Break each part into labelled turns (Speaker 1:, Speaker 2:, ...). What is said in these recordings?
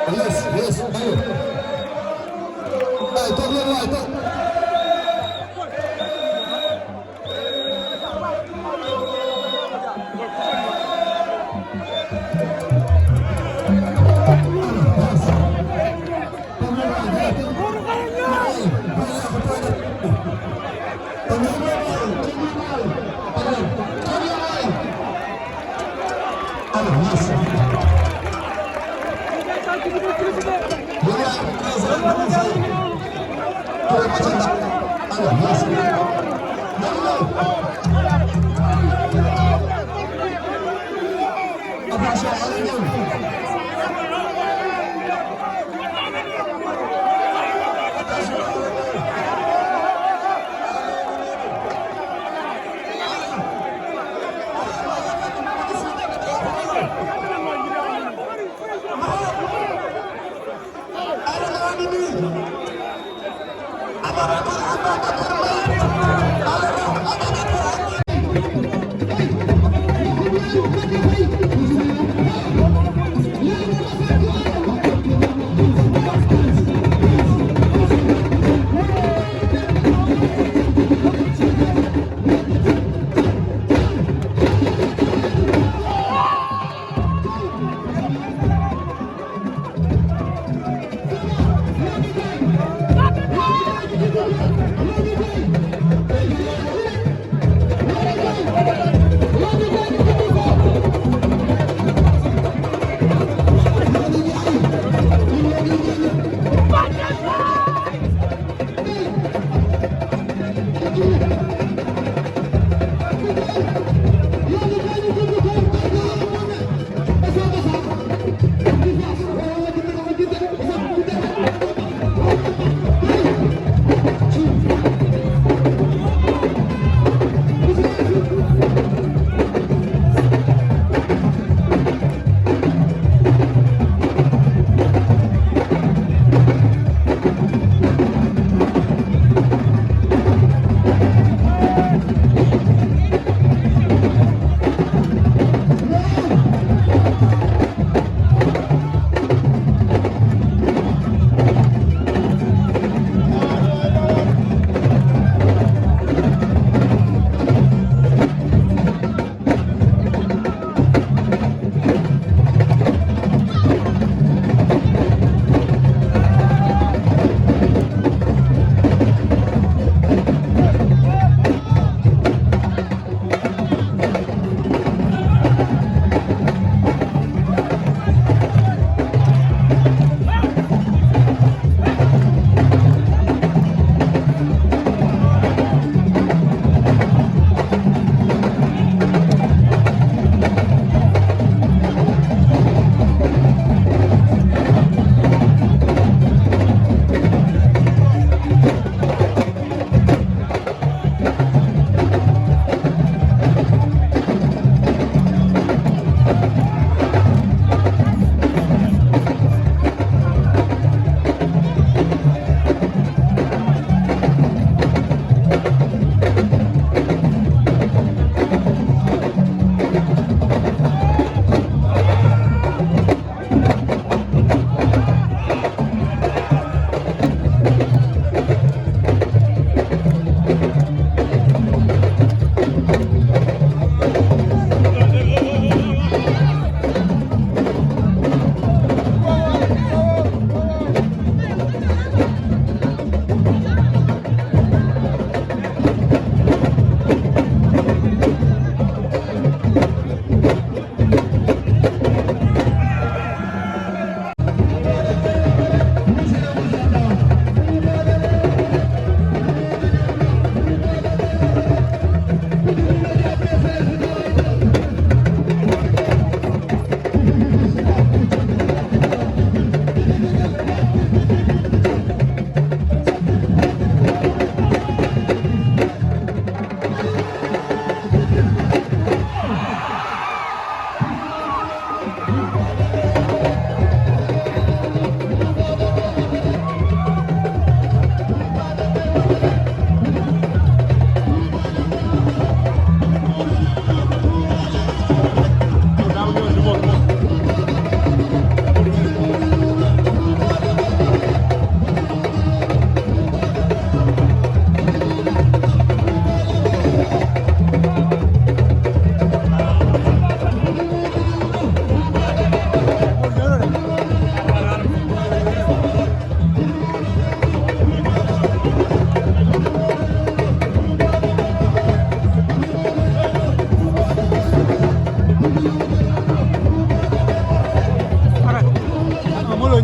Speaker 1: Yes, yes, ayo. Itu dia lah, itu.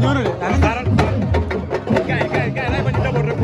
Speaker 2: ñëw na de xaaral kay lay bañ d'abord rek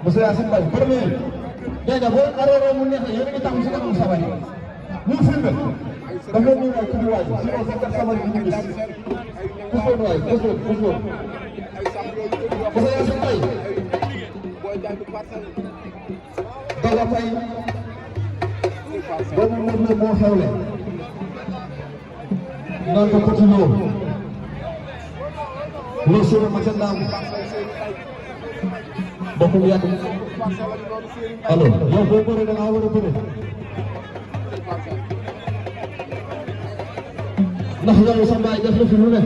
Speaker 1: Monsieur Yacine Mbaye premier dégg nga boo arrêté mu neex yéen a ngi taxaw si kanam sabari ñu filmé da ngeen ñu waay tudd waay sinon sa kat sabari ñu gis pusoon waay pusoon Monsieur Yacine Mbaye Daga Faye doomu Modou Lo moo xewle naan ko Petit Lo Lo sura ma ca ndam bokkul yàgg alors yow boo bëree da ngaa war a bëre ndax yow sa mbaay def na fi lu ne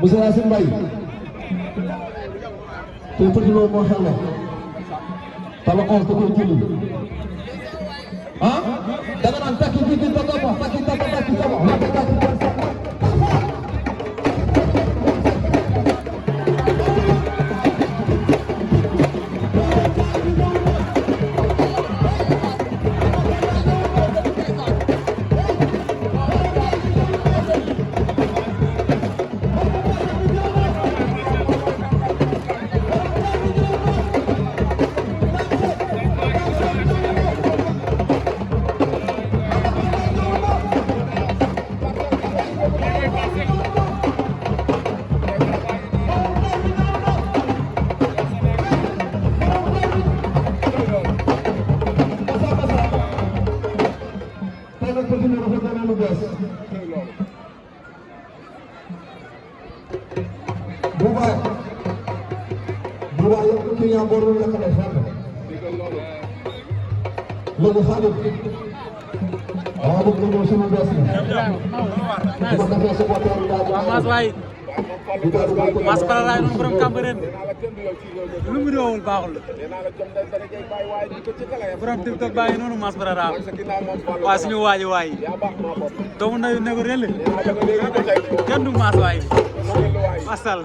Speaker 1: Monsieur Yacine Mbaye te Petit Lo moo xew la tala 11 da koy jëli ah da nga naan takki takki takki loolu xaalis waaw bëgg nañoo suñu bees la. bu ko defee supporter yi daal di
Speaker 2: Mass Parara noonu borom Cambérène lu mu réewul baaxul borom TikTok baa ngi noonu Mass Parara waa suñu waaji waay doomu nayu ne ko rel kenn du Mass waay masal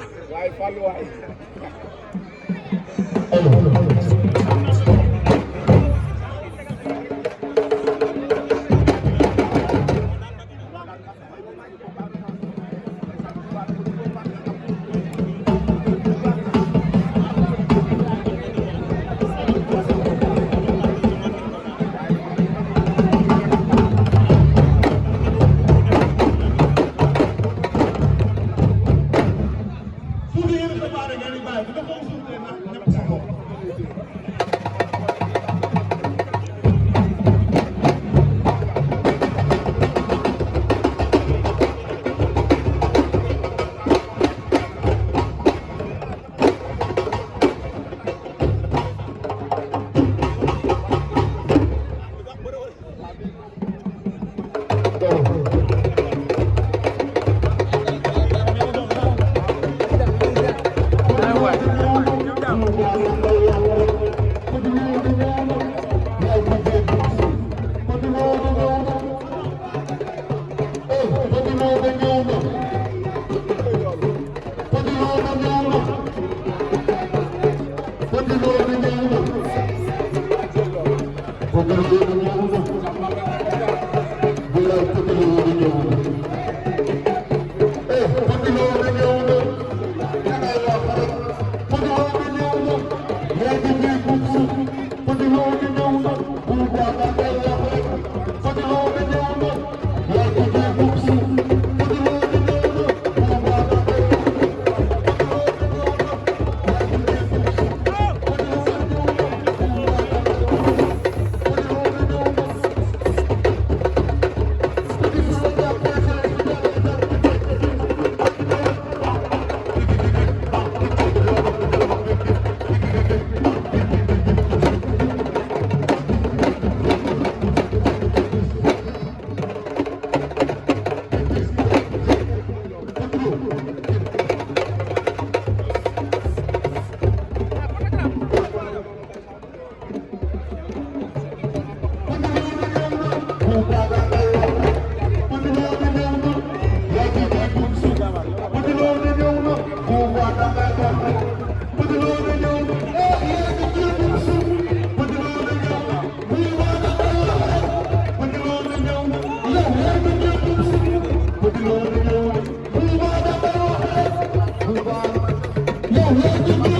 Speaker 1: Yeah.